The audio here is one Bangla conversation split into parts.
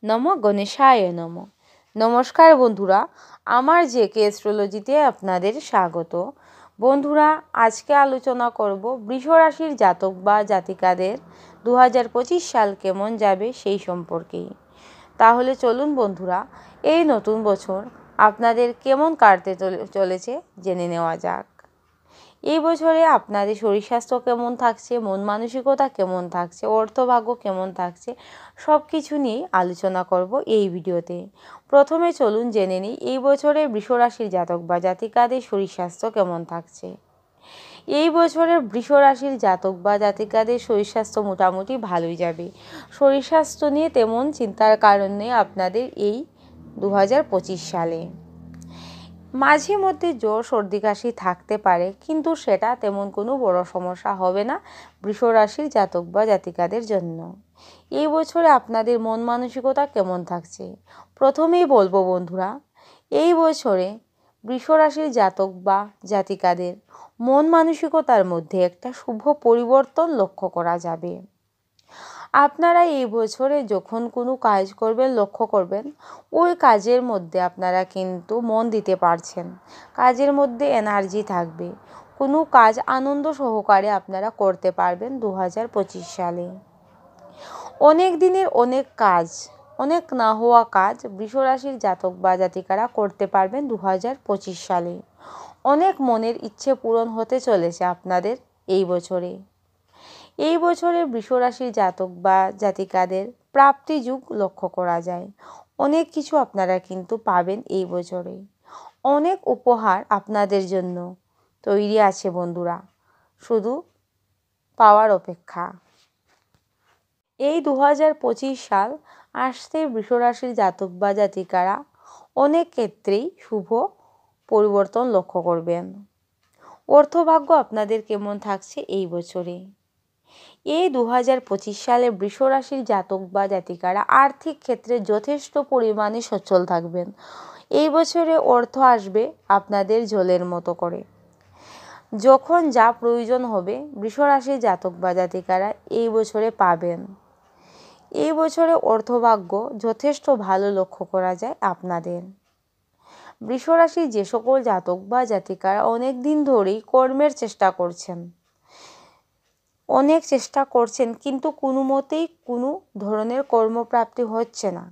নমো গণেশায় নমো। নমস্কার বন্ধুরা, আমার জেকে অ্যাস্ট্রোলজিতে আপনাদের স্বাগত। বন্ধুরা, আজকে আলোচনা করব বৃষ রাশির জাতক বা জাতিকাদের 2025 সাল কেমন যাবে সেই সম্পর্কেই। তাহলে চলুন বন্ধুরা, এই নতুন বছর আপনাদের কেমন কাটতে চলেছে জেনে নেওয়া যাক। এই বছরে আপনাদের শরীর স্বাস্থ্য কেমন থাকছে, মন মানসিকতা কেমন থাকছে, অর্থভাগ্য কেমন থাকছে, সব কিছু নিয়েই আলোচনা করব এই ভিডিওতে। প্রথমে চলুন জেনে নিই এই বছরে বৃষ রাশির জাতক বা জাতিকাদের শরীর স্বাস্থ্য কেমন থাকছে। এই বছরে বৃষ রাশির জাতক বা জাতিকাদের শরীর স্বাস্থ্য মোটামুটি ভালোই যাবে। শরীর স্বাস্থ্য নিয়ে তেমন চিন্তার কারণ নেই আপনাদের এই 2025 সালে। মাঝে মধ্যে জ্বর সর্দি কাশি থাকতে পারে, কিন্তু সেটা তেমন কোনো বড় সমস্যা হবে না বৃষ রাশির জাতক বা জাতিকাদের জন্য। এই বছরে আপনাদের মন মানসিকতা কেমন থাকছে প্রথমেই বলবো বন্ধুরা, এই বছরে বৃষ রাশির জাতক বা জাতিকাদের মন মানসিকতার মধ্যে একটা শুভ পরিবর্তন লক্ষ্য করা যাবে। আপনারা এই বছরে যখন কোনো কাজ করবেন লক্ষ্য করবেন ওই কাজের মধ্যে আপনারা কিন্তু মন দিতে পারছেন, কাজের মধ্যে এনার্জি থাকবে, কোনো কাজ আনন্দ সহকারে আপনারা করতে পারবেন 2025 সালে। অনেক দিনের অনেক কাজ, অনেক না হওয়া কাজ বৃষ রাশির জাতক বা জাতিকারা করতে পারবেন 2025 সালে। অনেক মনের ইচ্ছে পূরণ হতে চলেছে আপনাদের এই বছরে। এই বছরে বৃষ রাশির জাতক বা জাতিকাদের প্রাপ্তি যুগ লক্ষ্য করা যায়। অনেক কিছু আপনারা কিন্তু পাবেন এই বছরে। অনেক উপহার আপনাদের জন্য তৈরি আছে বন্ধুরা, শুধু পাওয়ার অপেক্ষা। এই 2025 সাল আসতে বৃষ রাশির জাতক বা জাতিকারা অনেক ক্ষেত্রেই শুভ পরিবর্তন লক্ষ্য করবেন। অর্থভাগ্য আপনাদের কেমন থাকছে এই বছরে। এই 2025 সালে বৃষ রাশির জাতক বা জাতিকারা আর্থিক ক্ষেত্রে যথেষ্ট পরিমাণে সচ্ছল থাকবেন। এই বছরে অর্থ আসবে আপনাদের জলের মতো করে। যখন যা প্রয়োজন হবে বৃষ রাশির জাতক বা জাতিকারা এই বছরে পাবেন। এই বছরে অর্থভাগ্য যথেষ্ট ভালো লক্ষ্য করা যায় আপনাদের। বৃষ রাশির যে সকল জাতক বা জাতিকারা অনেক দিন ধরেই কর্মের চেষ্টা করছেন, অনেক চেষ্টা করছেন কিন্তু কোনো মতেই কোনো ধরনের কর্মপ্রাপ্তি হচ্ছে না,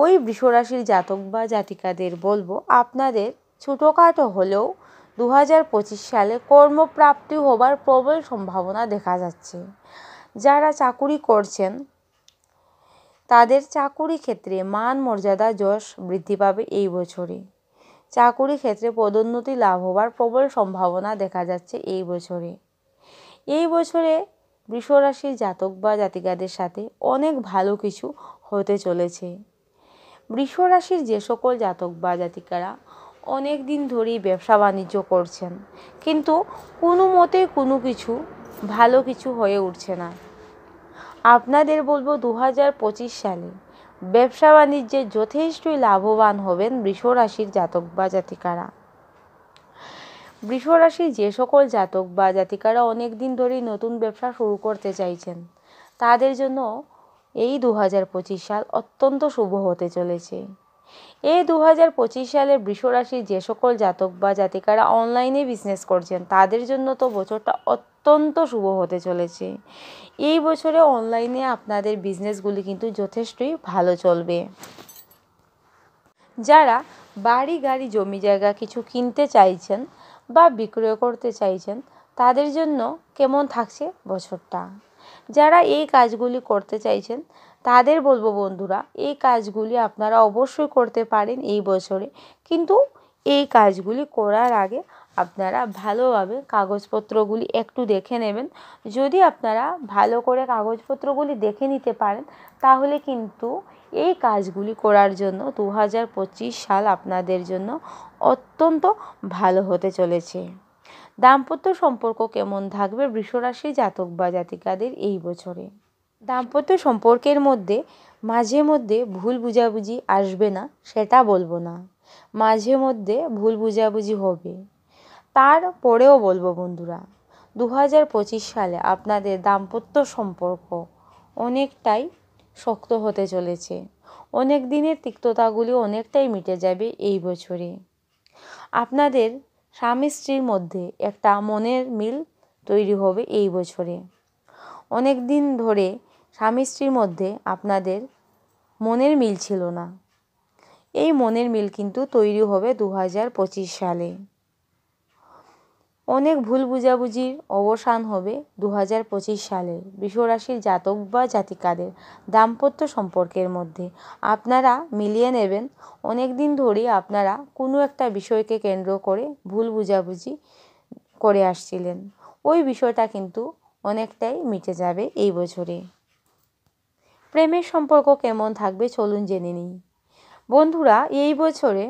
ওই বৃষ রাশির জাতক বা জাতিকাদের বলবো আপনাদের ছোটোখাটো হলেও 2025 সালে কর্মপ্রাপ্তি হবার প্রবল সম্ভাবনা দেখা যাচ্ছে। যারা চাকুরি করছেন তাদের চাকুরি ক্ষেত্রে মান মর্যাদা যশ বৃদ্ধি পাবে এই বছরে। চাকুরি ক্ষেত্রে পদোন্নতি লাভ হবার প্রবল সম্ভাবনা দেখা যাচ্ছে এই বছরে। এই বছরে বৃষ রাশির জাতক বা জাতিকাদের সাথে অনেক ভালো কিছু হতে চলেছে। বৃষ রাশির যে সকল জাতক বা জাতিকারা অনেক দিন ধরেই ব্যবসা বাণিজ্য করছেন কিন্তু কোনো মতে কোনো কিছু ভালো কিছু হয়ে উঠছে না, আপনাদের বলবো 2025 সালে ব্যবসা বাণিজ্যে যথেষ্টই লাভবান হবেন বৃষ রাশির জাতক বা জাতিকারা। বৃষ রাশির যে সকল জাতক বা জাতিকারা অনেক দিন ধরেই নতুন ব্যবসা শুরু করতে চাইছেন তাদের জন্য এই 2025 সাল অত্যন্ত শুভ হতে চলেছে। এই 2025 সালে বৃষ রাশির যে সকল জাতক বা জাতিকারা অনলাইনে বিজনেস করছেন তাদের জন্য তো বছরটা অত্যন্ত শুভ হতে চলেছে। এই বছরে অনলাইনে আপনাদের বিজনেসগুলি কিন্তু যথেষ্টই ভালো চলবে। যারা বাড়ি গাড়ি জমি জায়গা কিছু কিনতে চাইছেন বা বিক্রয় করতে চাইছেন তাদের জন্য কেমন থাকছে বছরটা। যারা এই কাজগুলি করতে চাইছেন তাদের বলবো বন্ধুরা, এই কাজগুলি আপনারা অবশ্যই করতে পারেন এই বছরে, কিন্তু এই কাজগুলি করার আগে আপনারা ভালোভাবে কাগজপত্রগুলি একটু দেখে নেবেন। যদি আপনারা ভালো করে কাগজপত্রগুলি দেখে নিতে পারেন তাহলে কিন্তু এই কাজগুলি করার জন্য 2025 সাল আপনাদের জন্য অত্যন্ত ভালো হতে চলেছে। দাম্পত্য সম্পর্ক কেমন থাকবে বৃষ রাশির জাতক বা জাতিকাদের এই বছরে। দাম্পত্য সম্পর্কের মধ্যে মাঝে মধ্যে ভুল বুঝাবুঝি আসবে না সেটা বলবো না, মাঝে মধ্যে ভুল বুঝাবুঝি হবে। তারপরেও বলবো বন্ধুরা, 2025 সালে আপনাদের দাম্পত্য সম্পর্ক অনেকটাই শক্ত হতে চলেছে। অনেক দিনের তিক্ততাগুলি অনেকটাই মিটে যাবে এই বছরে। আপনাদের স্বামী স্ত্রীর মধ্যে একটা মনের মিল তৈরি হবে এই বছরে। অনেক দিন ধরে স্বামী স্ত্রীর মধ্যে আপনাদের মনের মিল ছিল না। এই মনের মিল কিন্তু তৈরি হবে 2025 সালে। অনেক ভুল বুঝাবুঝির অবসান হবে 2025 সালে বৃষরাশির জাতক বা জাতিকাদের দাম্পত্য সম্পর্কের মধ্যে। আপনারা মিলিয়ে নেবেন। অনেক দিন ধরেই আপনারা কোনো একটা বিষয়কে কেন্দ্র করে ভুল বুঝাবুঝি করে আসছিলেন। ওই বিষয়টা কিন্তু অনেকটাই মিটে যাবে এই বছরে। প্রেমের সম্পর্ক কেমন থাকবে চলুন জেনে নিই। বন্ধুরা, এই বছরে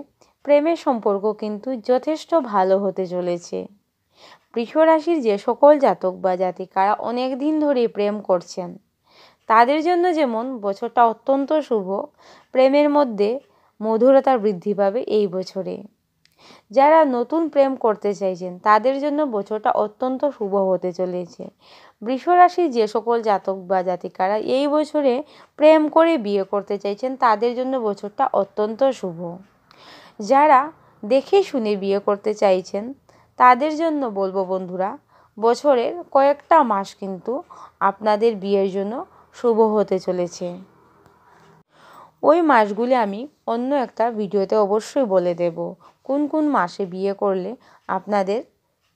প্রেমের সম্পর্ক কিন্তু যথেষ্ট ভালো হতে চলেছে। বৃষরাশির যে সকল জাতক বা জাতিকারা অনেক দিন ধরে প্রেম করছেন তাদের জন্য যেমন বছরটা অত্যন্ত শুভ, প্রেমের মধ্যে মধুরতা বৃদ্ধি পাবে এই বছরে। যারা নতুন প্রেম করতে চাইছেন তাদের জন্য বছরটা অত্যন্ত শুভ হতে চলেছে। বৃষরাশির যে সকল জাতক বা জাতিকারা এই বছরে প্রেম করে বিয়ে করতে চাইছেন তাদের জন্য বছরটা অত্যন্ত শুভ। যারা দেখে শুনে বিয়ে করতে চাইছেন তাদের জন্য বলবো বন্ধুরা, বছরের কয়েকটা মাস কিন্তু আপনাদের বিয়ের জন্য শুভ হতে চলেছে। ওই মাসগুলি আমি অন্য একটা ভিডিওতে অবশ্যই বলে দেব। কোন কোন মাসে বিয়ে করলে আপনাদের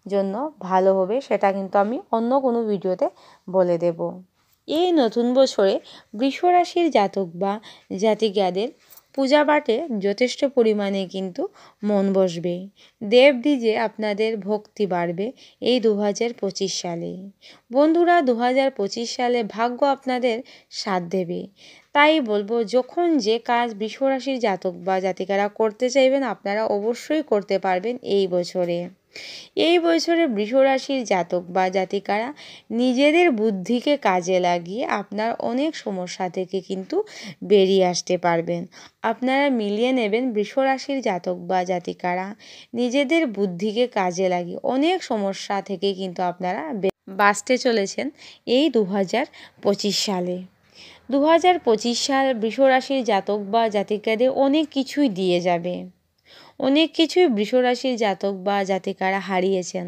জন্য ভালো হবে সেটা কিন্তু আমি অন্য কোনো ভিডিওতে বলে দেব। এই নতুন বছরে বৃষরাশির জাতক বা জাতিকাদের পূজা পাঠে যথেষ্ট পরিমাণে কিন্তু মন বসবে। দেবদ্বীজে আপনাদের ভক্তি বাড়বে এই 2025 সালে। বন্ধুরা, 2025 সালে ভাগ্য আপনাদের সাথ দেবে। তাই বলবো, যখন যে কাজ বৃষরাশির জাতক বা জাতিকারা করতে চাইবেন আপনারা অবশ্যই করতে পারবেন এই বছরে। এই বছরে বৃষরাশির জাতক বা জাতিকারা নিজেদের বুদ্ধিকে কাজে লাগিয়ে আপনার অনেক সমস্যা থেকে কিন্তু বেরিয়ে আসতে পারবেন। আপনারা মিলিয়ে নেবেন, বৃষরাশির জাতক বা জাতিকারা নিজেদের বুদ্ধিকে কাজে লাগিয়ে অনেক সমস্যা থেকে কিন্তু আপনারা বাঁচতে চলেছেন এই 2025 সালে। 2025 সাল বৃষরাশির জাতক বা জাতিকাদের অনেক কিছুই দিয়ে যাবে। অনেক কিছুই বৃষরাশির জাতক বা জাতিকারা হারিয়েছেন।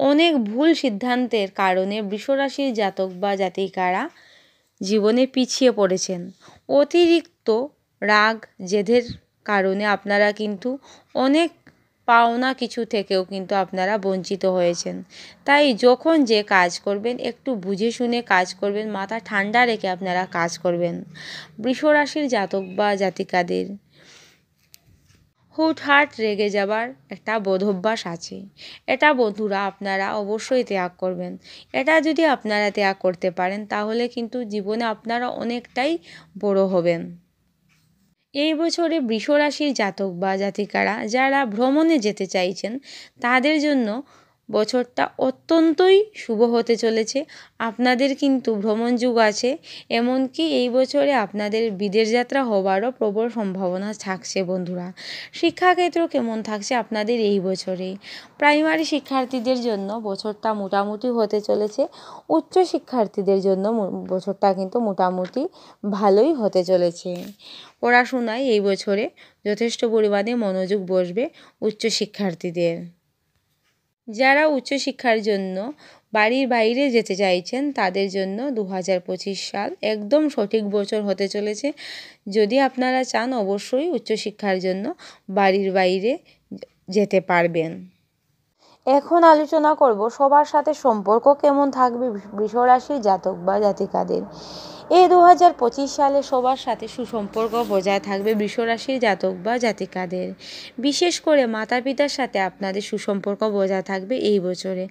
অনেক ভুল সিদ্ধান্তের কারণে বৃষরাশির জাতক বা জাতিকারা জীবনে পিছিয়ে পড়েছেন। অতিরিক্ত রাগ জেদের কারণে আপনারা কিন্তু অনেক পাওনা কিছু থেকেও কিন্তু আপনারা বঞ্চিত হয়েছেন। তাই যখন যে কাজ করবেন একটু বুঝে শুনে কাজ করবেন, মাথা ঠান্ডা রেখে আপনারা কাজ করবেন। বৃষরাশির জাতক বা জাতিকাদের হুটহাট রেগে যাবার একটা বদভ্যাস আছে। এটা বন্ধুরা আপনারা অবশ্যই ত্যাগ করবেন। এটা যদি আপনারা ত্যাগ করতে পারেন তাহলে কিন্তু জীবনে আপনারা অনেকটাই বড় হবেন। এই বছরে বৃষরাশির জাতক বা জাতিকারা যারা ভ্রমণে যেতে চাইছেন তাদের জন্য বছরটা অত্যন্তই শুভ হতে চলেছে। আপনাদের কিন্তু ভ্রমণ যুগ আছে, এমনকি এই বছরে আপনাদের বিদেশ যাত্রা হওয়ারও প্রবল সম্ভাবনা থাকছে। বন্ধুরা, শিক্ষাক্ষেত্র কেমন থাকছে আপনাদের এই বছরে? প্রাইমারি শিক্ষার্থীদের জন্য বছরটা মোটামুটি হতে চলেছে। উচ্চ শিক্ষার্থীদের জন্য বছরটা কিন্তু মোটামুটি ভালোই হতে চলেছে। পড়াশোনায় এই বছরে যথেষ্ট পরিমাণে মনোযোগ বসবে উচ্চ শিক্ষার্থীদের। যারা উচ্চশিক্ষার জন্য বাড়ির বাইরে যেতে চাইছেন তাদের জন্য 2025 সাল একদম সঠিক বছর হতে চলেছে। যদি আপনারা চান অবশ্যই উচ্চশিক্ষার জন্য বাড়ির বাইরে যেতে পারবেন। এখন আলোচনা করব সবার সাথে সম্পর্ক কেমন থাকবে বৃষরাশির জাতক বা জাতিকাদের। এই 2025 সালে সবার সাথে সুসম্পর্ক বজায় থাকবে বৃষরাশির জাতক বা জাতিকাদের। বিশেষ করে মাতা পিতার সাথে আপনাদের সুসম্পর্ক বজায় থাকবে এই বছরে।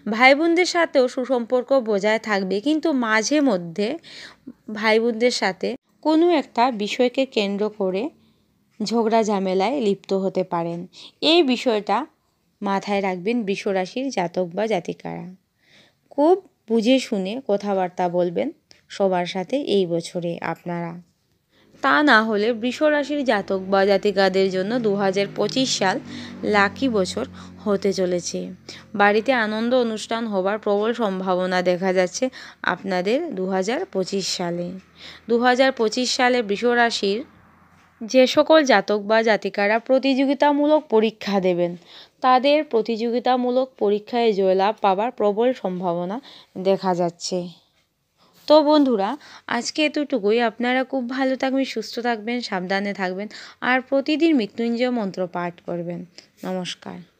ভাই বোনদের সাথেও সুসম্পর্ক বজায় থাকবে, কিন্তু মাঝে মধ্যে ভাই বোনদের সাথে কোনো একটা বিষয়কে কেন্দ্র করে ঝগড়া ঝামেলায় লিপ্ত হতে পারেন। এই বিষয়টা মাথায় রাখবেন বৃষরাশির জাতক বা জাতিকারা। খুব বুঝে শুনে কথাবার্তা বলবেন সবার সাথে এই বছরে আপনারা। তা না হলে বৃষ রাশির জাতক বা জাতিকাদের জন্য 2025 সাল লাকি বছর হতে চলেছে। বাড়িতে আনন্দ অনুষ্ঠান হবার প্রবল সম্ভাবনা দেখা যাচ্ছে আপনাদের 2025 সালে। 2025 সালে বৃষ রাশির যে সকল জাতক বা জাতিকারা প্রতিযোগিতামূলক পরীক্ষা দেবেন তাদের প্রতিযোগিতামূলক পরীক্ষায় জয়লাভ পাবার প্রবল সম্ভাবনা দেখা যাচ্ছে। তো বন্ধুরা, আজকে এতটুকুই। আপনারা খুব ভালো থাকবেন, সুস্থ থাকবেন, সাবধানে থাকবেন আর প্রতিদিন মৃত্যুঞ্জয় মন্ত্র পাঠ করবেন। নমস্কার।